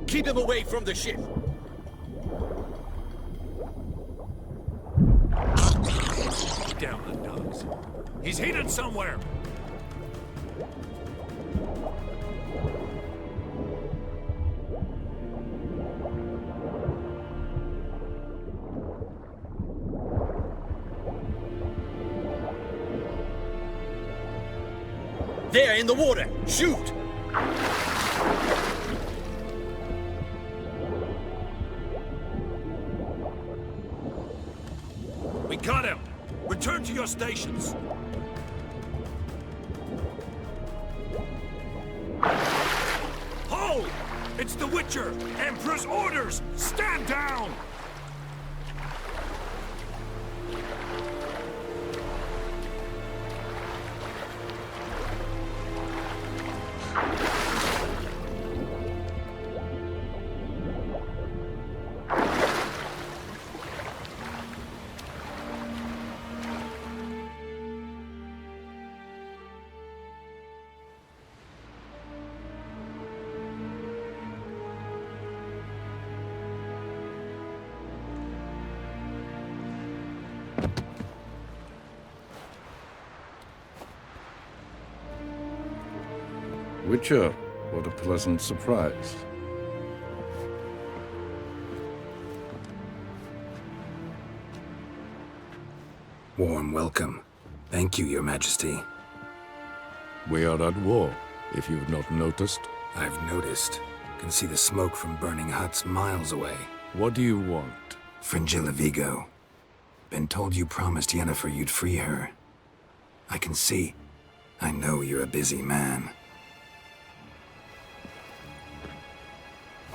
Keep him away from the ship. Down the nose. He's hidden somewhere. There, in the water! Shoot! We got him! Return to your stations! Hold! It's the Witcher! Emperor's orders! Stand down! Witcher, what a pleasant surprise. Warm welcome. Thank you, Your Majesty. We are at war, if you've not noticed. I've noticed. Can see the smoke from burning huts miles away. What do you want? Fringilla Vigo. Been told you promised Yennefer you'd free her. I can see. I know you're a busy man.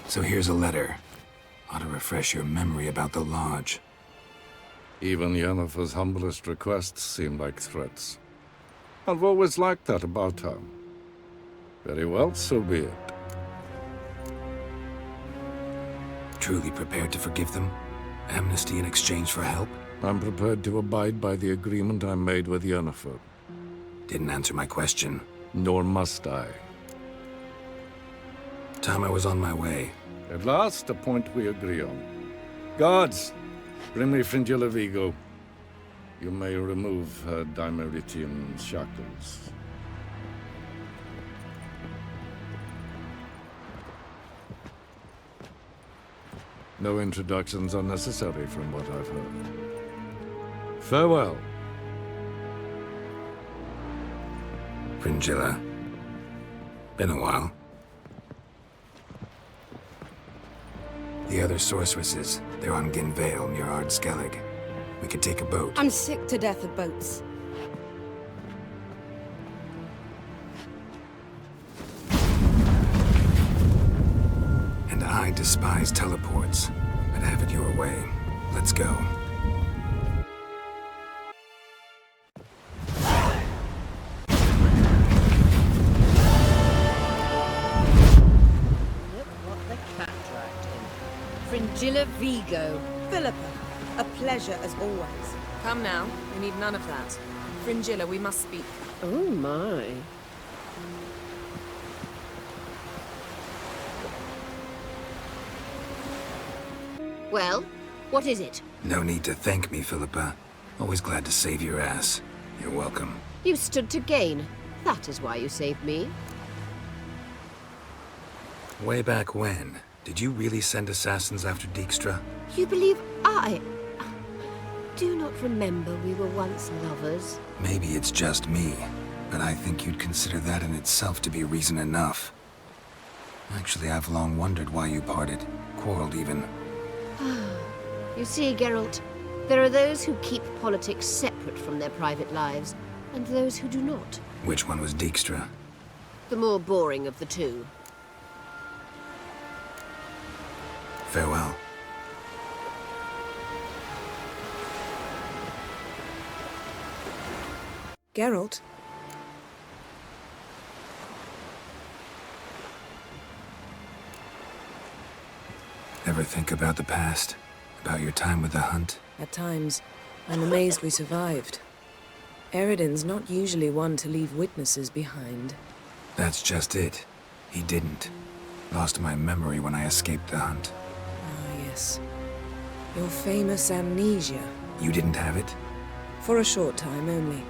So here's a letter. Ought to refresh your memory about the Lodge. Even Yennefer's humblest requests seem like threats. I've always liked that about her. Very well, so be it. Truly prepared to forgive them? Amnesty in exchange for help? I'm prepared to abide by the agreement I made with Yennefer. Didn't answer my question. Nor must I. Time I was on my way. At last, a point we agree on. Guards, bring me Fringilla Vigo. You may remove her Dimeritian shackles. No introductions are necessary from what I've heard. Farewell. Fringilla. Been a while. The other sorceresses, they're on Ginvale near Ardskellig. We could take a boat. I'm sick to death of boats. And I despise teleports. I'd have it your way. Let's go. Fringilla Vigo. Philippa, a pleasure as always. Come now, we need none of that. Fringilla, we must speak. Oh my. Well, what is it? No need to thank me, Philippa. Always glad to save your ass. You're welcome. You stood to gain. That is why you saved me. Way back when, did you really send assassins after Dijkstra? You believe I do not remember we were once lovers? Maybe it's just me, but I think you'd consider that in itself to be reason enough. Actually, I've long wondered why you parted. Quarreled even. You see, Geralt, there are those who keep politics separate from their private lives, and those who do not. Which one was Dijkstra? The more boring of the two. Farewell. Geralt? Ever think about the past? About your time with the hunt? At times, I'm amazed we survived. Eredin's not usually one to leave witnesses behind. That's just it. He didn't. Lost my memory when I escaped the hunt. Ah, yes. Your famous amnesia. You didn't have it? For a short time only.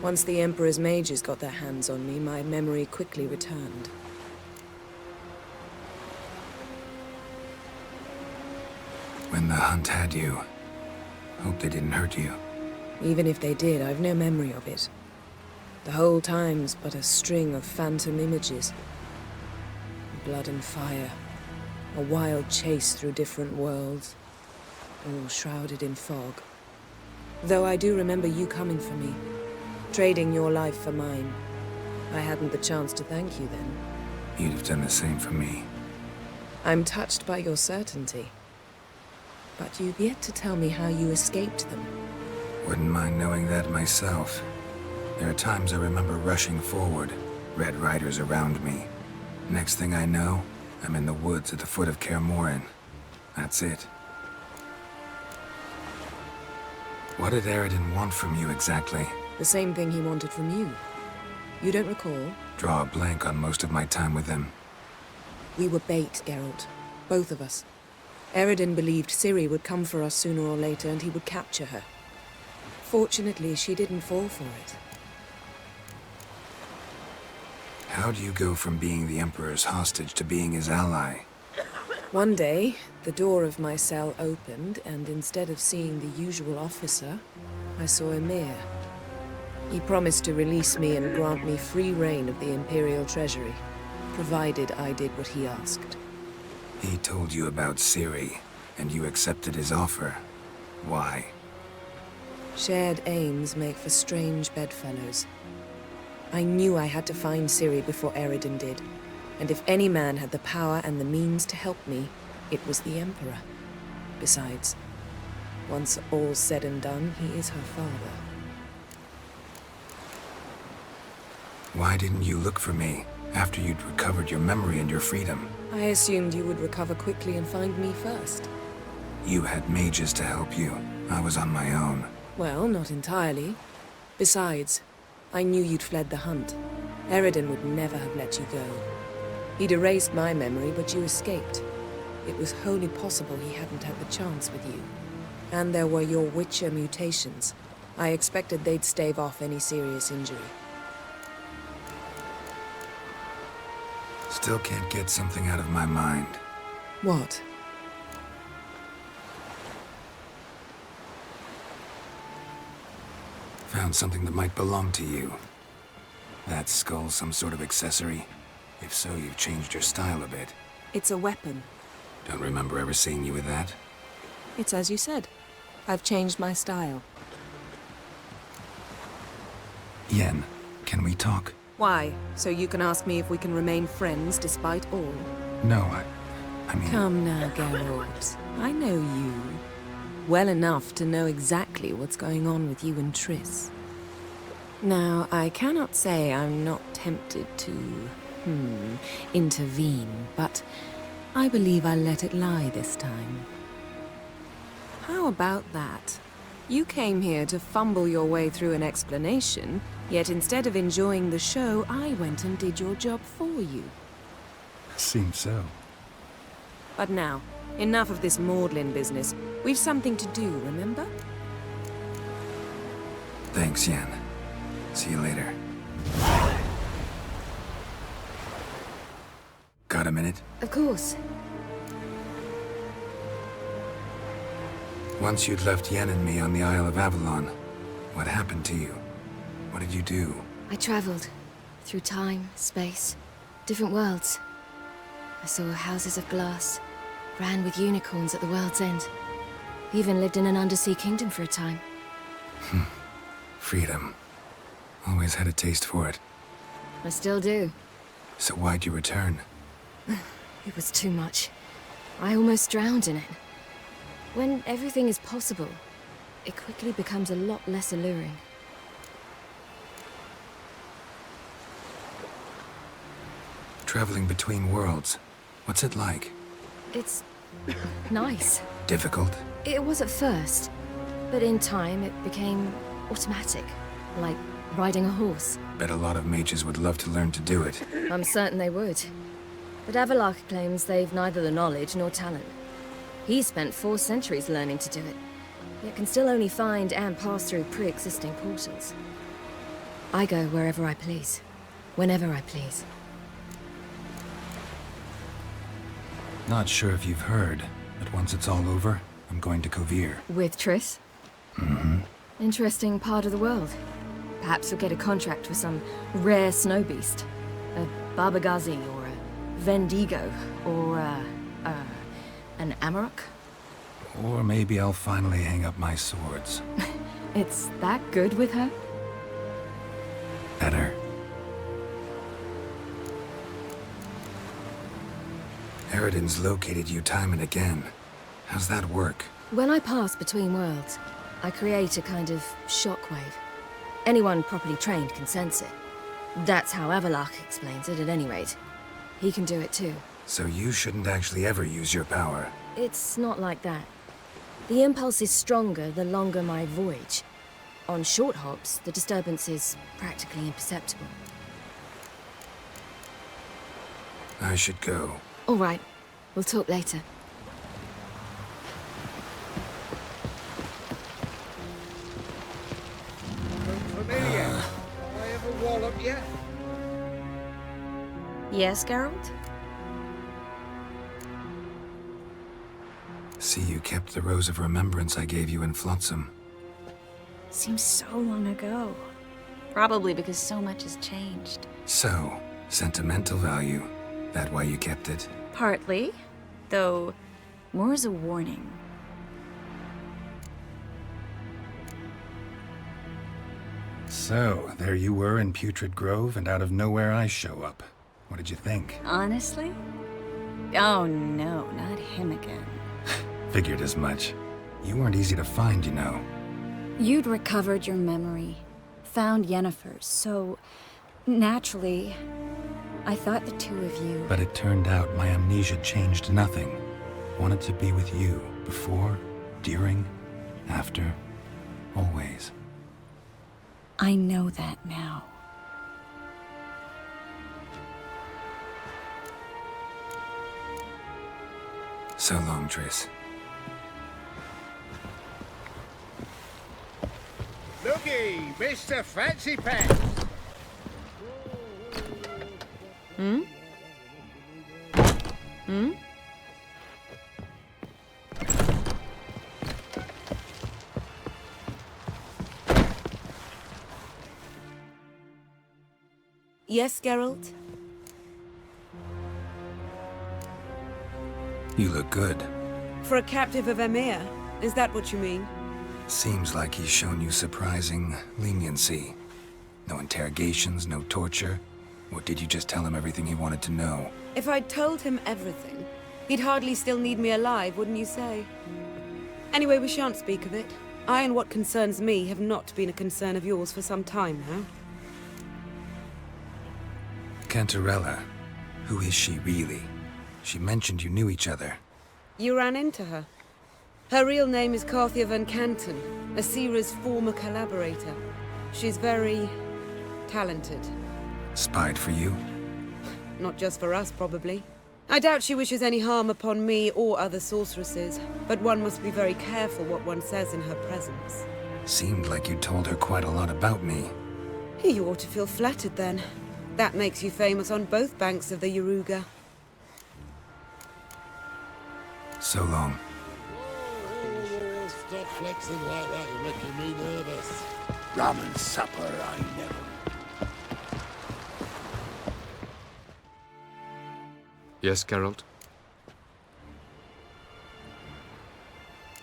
Once the Emperor's mages got their hands on me, my memory quickly returned. When the hunt had you, hope they didn't hurt you. Even if they did, I've no memory of it. The whole time's but a string of phantom images. Blood and fire. A wild chase through different worlds. All shrouded in fog. Though I do remember you coming for me. Trading your life for mine. I hadn't the chance to thank you then. You'd have done the same for me. I'm touched by your certainty. But you've yet to tell me how you escaped them. Wouldn't mind knowing that myself. There are times I remember rushing forward, Red Riders around me. Next thing I know, I'm in the woods at the foot of Kaer Morhen. That's it. What did Eredin want from you exactly? The same thing he wanted from you. You don't recall? Draw a blank on most of my time with him. We were bait, Geralt. Both of us. Eredin believed Ciri would come for us sooner or later and he would capture her. Fortunately, she didn't fall for it. How do you go from being the Emperor's hostage to being his ally? One day, the door of my cell opened, and instead of seeing the usual officer, I saw Emhyr. He promised to release me and grant me free reign of the Imperial Treasury, provided I did what he asked. He told you about Ciri, and you accepted his offer. Why? Shared aims make for strange bedfellows. I knew I had to find Ciri before Eredin did, and if any man had the power and the means to help me, it was the Emperor. Besides, once all's said and done, he is her father. Why didn't you look for me after you'd recovered your memory and your freedom? I assumed you would recover quickly and find me first. You had mages to help you. I was on my own. Well, not entirely. Besides, I knew you'd fled the hunt. Eredin would never have let you go. He'd erased my memory, but you escaped. It was wholly possible he hadn't had the chance with you. And there were your Witcher mutations. I expected they'd stave off any serious injury. Still can't get something out of my mind. What? Found something that might belong to you. That skull some sort of accessory? If so, you've changed your style a bit. It's a weapon. Don't remember ever seeing you with that. It's as you said. I've changed my style. Yen, can we talk? Why? So you can ask me if we can remain friends despite all? No, I mean... Come now, Geralt. I know you. Well enough to know exactly what's going on with you and Triss. Now, I cannot say I'm not tempted to, intervene, but I believe I'll let it lie this time. How about that? You came here to fumble your way through an explanation, yet instead of enjoying the show, I went and did your job for you. Seems so. But now, enough of this maudlin business. We've something to do, remember? Thanks, Yen. See you later. Got a minute? Of course. Once you'd left Yen and me on the Isle of Avalon, what happened to you? What did you do? I traveled through time, space, different worlds. I saw houses of glass, ran with unicorns at the world's end. Even lived in an undersea kingdom for a time. Freedom. Always had a taste for it. I still do. So why'd you return? It was too much. I almost drowned in it. When everything is possible, it quickly becomes a lot less alluring. Traveling between worlds. What's it like? It's nice. Difficult? It was at first, but in time it became automatic, like riding a horse. Bet a lot of mages would love to learn to do it. I'm certain they would. But Avalok claims they've neither the knowledge nor talent. He spent 4 centuries learning to do it, yet can still only find and pass through pre-existing portals. I go wherever I please, whenever I please. Not sure if you've heard, but once it's all over, I'm going to Kovir. With Triss? Mm-hmm. Interesting part of the world. Perhaps you'll get a contract with some rare snow beast. A Barbagazi, or a Vendigo, or an Amarok? Or maybe I'll finally hang up my swords. It's that good with her? Better. Eridan's located you time and again. How's that work? When I pass between worlds, I create a kind of shockwave. Anyone properly trained can sense it. That's how Avalok explains it, at any rate. He can do it too. So you shouldn't actually ever use your power. It's not like that. The impulse is stronger the longer my voyage. On short hops, the disturbance is practically imperceptible. I should go. All right. We'll talk later. Familiar. I ever wallop yet? Yes, Geralt? See, you kept the rose of remembrance I gave you in Flotsam. Seems so long ago. Probably because so much has changed. So, sentimental value. That why you kept it? Partly, though more as a warning. So, there you were in Putrid Grove, and out of nowhere I show up. What did you think? Honestly? Oh no, not him again. Figured as much. You weren't easy to find, you know. You'd recovered your memory, found Yennefer's, so naturally, I thought the two of you... But it turned out my amnesia changed nothing. Wanted to be with you, before, during, after, always. I know that now. So long, Triss. Looky, Mr. Fancy Pants. Hmm? Hmm? Yes, Geralt? You look good. For a captive of Emhyr, is that what you mean? Seems like he's shown you surprising leniency. No interrogations, no torture. Or did you just tell him everything he wanted to know? If I'd told him everything, he'd hardly still need me alive, wouldn't you say? Anyway, we shan't speak of it. I and what concerns me have not been a concern of yours for some time now. Cantarella. Who is she, really? She mentioned you knew each other. You ran into her. Her real name is Carthia van Canton, Asira's former collaborator. She's very... talented. Spied for you? Not just for us, probably. I doubt she wishes any harm upon me or other sorceresses, but one must be very careful what one says in her presence. Seemed like you told her quite a lot about me. You ought to feel flattered, then. That makes you famous on both banks of the Yaruga. So long. Stop flexing like that, you're making me nervous. Rum and supper, I never. Yes, Geralt?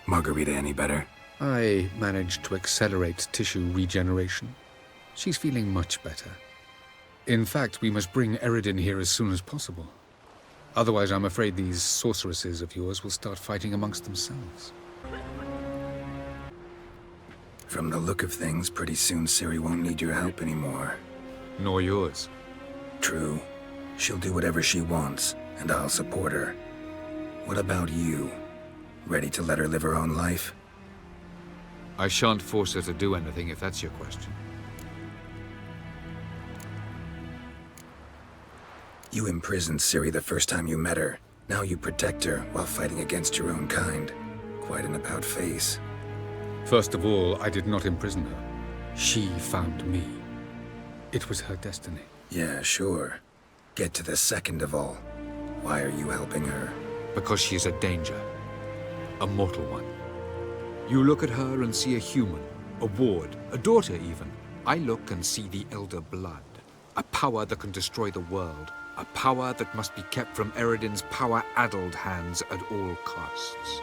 Margarita any better? I managed to accelerate tissue regeneration. She's feeling much better. In fact, we must bring Eridan here as soon as possible. Otherwise, I'm afraid these sorceresses of yours will start fighting amongst themselves. From the look of things, pretty soon Ciri won't need your help anymore. Nor yours. True. She'll do whatever she wants, and I'll support her. What about you? Ready to let her live her own life? I shan't force her to do anything if that's your question. You imprisoned Ciri the first time you met her. Now you protect her while fighting against your own kind. Quite an about-face. First of all, I did not imprison her. She found me. It was her destiny. Yeah, sure. Get to the second of all. Why are you helping her? Because she is a danger. A mortal one. You look at her and see a human, a ward, a daughter even. I look and see the Elder Blood. A power that can destroy the world. A power that must be kept from Eredin's power-addled hands at all costs.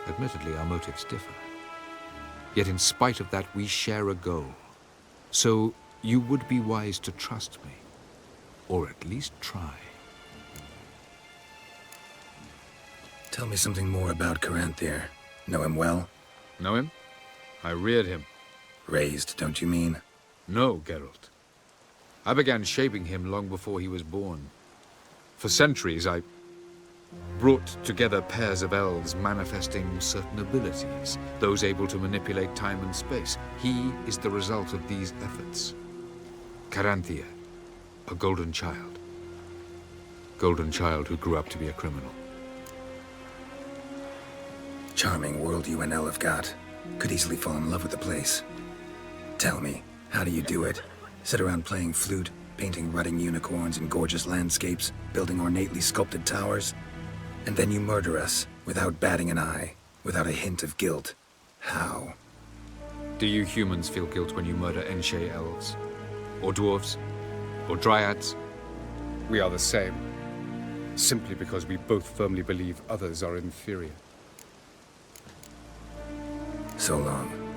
Admittedly, our motives differ. Yet in spite of that, we share a goal. So, you would be wise to trust me. Or at least try. Tell me something more about Caranthir. Know him well? Know him? I reared him. Raised, don't you mean? No, Geralt. I began shaping him long before he was born. For centuries, I brought together pairs of elves manifesting certain abilities, those able to manipulate time and space. He is the result of these efforts. Caranthir, a golden child. Golden child who grew up to be a criminal. Charming world you and El have got. Could easily fall in love with the place. Tell me, how do you do it? Sit around playing flute, painting rutting unicorns in gorgeous landscapes, building ornately sculpted towers? And then you murder us, without batting an eye, without a hint of guilt. How? Do you humans feel guilt when you murder Enshe elves? Or dwarves? Or dryads? We are the same. Simply because we both firmly believe others are inferior. So long.